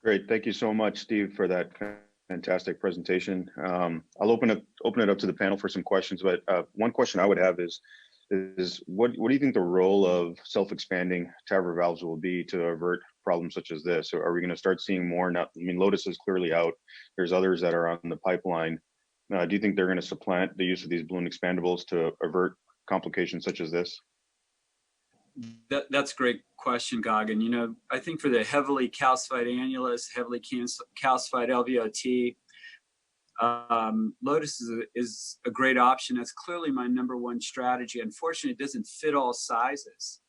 Great. Thank you so much, Steve, for that fantastic presentation. I'll open it up to the panel for some questions, but one question I would have is what do you think the role of self-expanding TAVR valves will be to avert problems such as this? Or are we going to start seeing more now? I mean, Lotus is clearly out. There's others that are on the pipeline. Do you think they're going to supplant the use of these balloon expandables to avert complications such as this? That's a great question, Gagan. You know, I think for the heavily calcified annulus, heavily calcified LVOT, Lotus is a great option. That's clearly my #1 strategy. Unfortunately, it doesn't fit all sizes.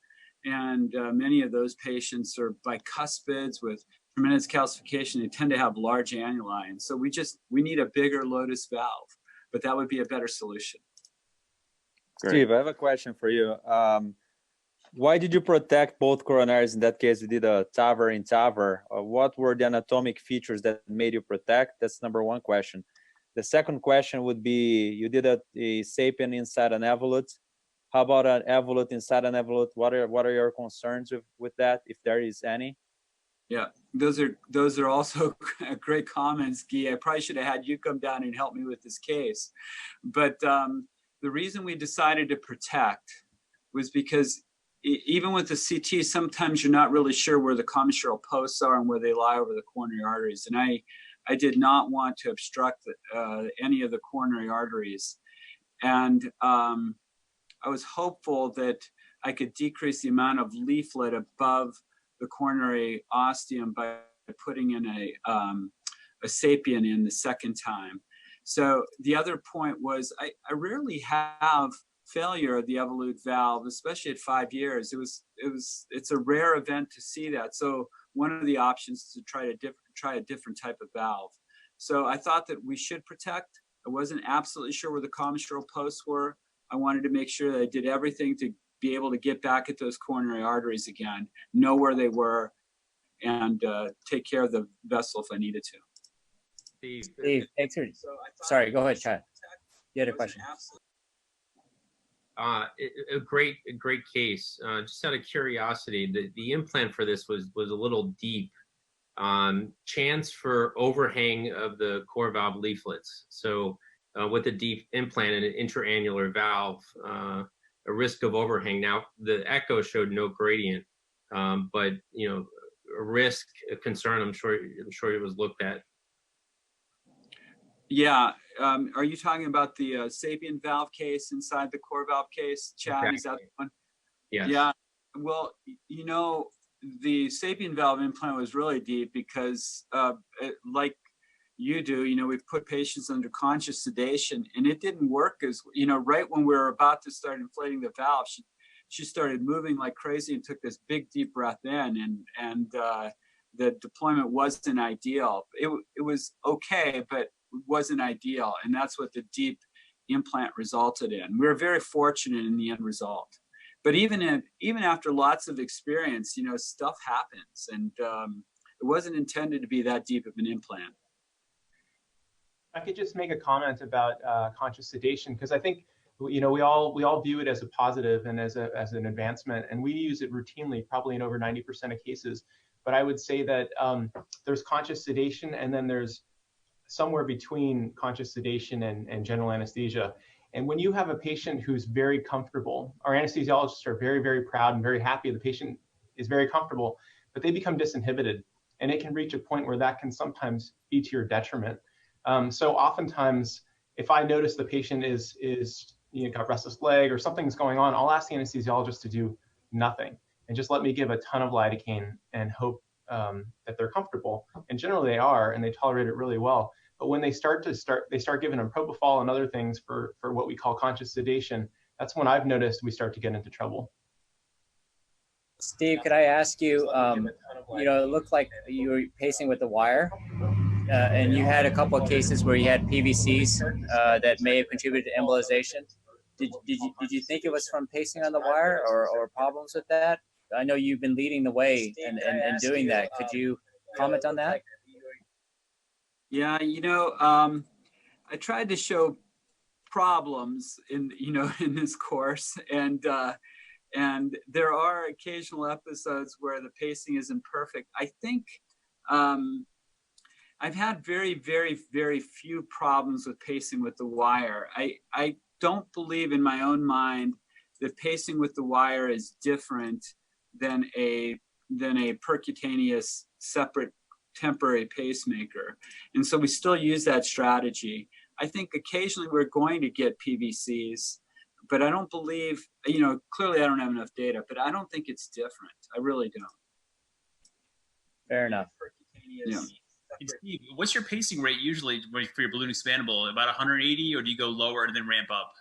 And many of those patients are bicuspids with tremendous calcification. They tend to have large annuli. And so we need a bigger Lotus valve, but that would be a better solution. Great. Steve, I have a question for you. Why did you protect both coronaries? In that case, you did a TAVR in TAVR. What were the anatomic features that made you protect? That's #1 question. The second question would be, you did a SAPIEN inside an evolute. How about an evolute inside an evolute? What are your concerns with that, if there is any? Yeah, those are also great comments, Guy. I probably should have had you come down and help me with this case. But the reason we decided to protect was because even with the CT, sometimes you're not really sure where the commissural posts are and where they lie over the coronary arteries. And I did not want to obstruct any of the coronary arteries. And I was hopeful that I could decrease the amount of leaflet above the coronary ostium by putting in a SAPIEN in the second time. So the other point was I rarely have failure of the evolute valve, especially at 5 years. It's a rare event to see that. So one of the options is to try a different type of valve. So I thought that we should protect. I wasn't absolutely sure where the commissural posts were. I wanted to make sure that I did everything to be able to get back at those coronary arteries again, know where they were, and take care of the vessel if I needed to. Steve, thanks for, sorry, go ahead, Chad. You had a question. A great case. Just out of curiosity, the implant for this was a little deep. Chance for overhang of the core valve leaflets. So with a deep implant and an intraannular valve, a risk of overhang. Now the echo showed no gradient, but you know, a risk, a concern. I'm sure it was looked at. Yeah. Are you talking about the SAPIEN valve case inside the core valve case, Chad? Exactly. Is that the one? Yes. Yeah. Well, you know, the SAPIEN valve implant was really deep because, like you do, you know, we put patients under conscious sedation, and it didn't work as, you know, right when we were about to start inflating the valve, she started moving like crazy and took this big deep breath in, and the deployment wasn't ideal. It was okay, but wasn't ideal, and that's what the deep implant resulted in. We were very fortunate in the end result, but even after lots of experience, you know, stuff happens, and it wasn't intended to be that deep of an implant. I could just make a comment about conscious sedation, because I think, you know, we all view it as a positive and as an advancement, and we use it routinely, probably in over 90% of cases. But I would say that there's conscious sedation, and then there's somewhere between conscious sedation and general anesthesia. And when you have a patient who's very comfortable, our anesthesiologists are very, very proud and very happy the patient is very comfortable, but they become disinhibited, and it can reach a point where that can sometimes be to your detriment. So oftentimes, if I notice the patient is you know, got restless leg or something's going on, I'll ask the anesthesiologist to do nothing and just let me give a ton of lidocaine and hope that they're comfortable. And generally they are, and they tolerate it really well. But when they start giving them propofol and other things for what we call conscious sedation, that's when I've noticed we start to get into trouble. Steve, could I ask you, you know, it looked like you were pacing with the wire, and you had a couple of cases where you had PVCs that may have contributed to embolization. Did you think it was from pacing on the wire or problems with that? I know you've been leading the way and doing that. Could you comment on that? Yeah, you know, I tried to show problems in this course, and there are occasional episodes where the pacing isn't perfect. I think I've had very, very, very few problems with pacing with the wire. I don't believe in my own mind that pacing with the wire is different than a percutaneous separate temporary pacemaker. And so we still use that strategy. I think occasionally we're going to get PVCs, but I don't believe, you know, clearly I don't have enough data, but I don't think it's different. I really don't. Fair enough. Yeah. And Steve, what's your pacing rate usually for your balloon expandable? About 180, or do you go lower and then ramp up?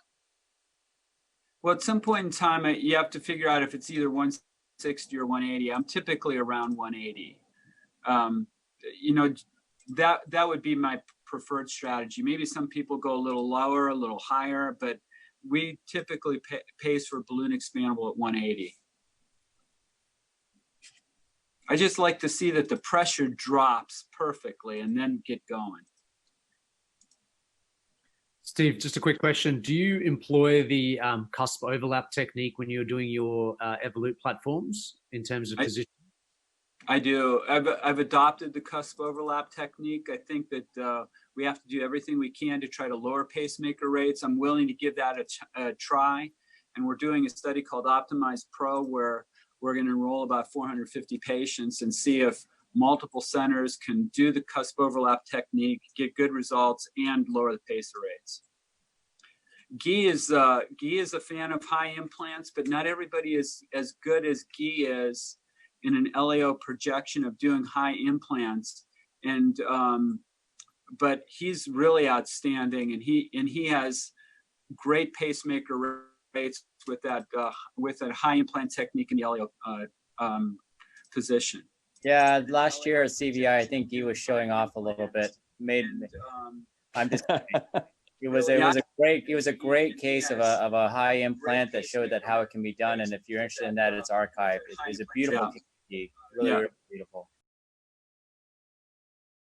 Well, at some point in time, you have to figure out if it's either 160 or 180. I'm typically around 180. You know, that would be my preferred strategy. Maybe some people go a little lower, a little higher, but we typically pace for balloon expandable at 180. I just like to see that the pressure drops perfectly and then get going. Steve, just a quick question. Do you employ the Cusp Overlap technique when you're doing your Evolute platforms in terms of position? I do. I've adopted the Cusp Overlap technique. I think that we have to do everything we can to try to lower pacemaker rates. I'm willing to give that a try. And we're doing a study called Optimize Pro, where we're going to enroll about 450 patients and see if multiple centers can do the Cusp Overlap technique, get good results, and lower the pacer rates. Guy is a fan of high implants, but not everybody is as good as Guy is in an LAO projection of doing high implants. And but he's really outstanding, and he has great pacemaker rates with that high implant technique in the LAO position. Yeah, last year at CVI, I think he was showing off a little bit. I'm just it was a great case of a high implant that showed that how it can be done. And if you're interested in that, it's archived. It's a beautiful technique, really beautiful.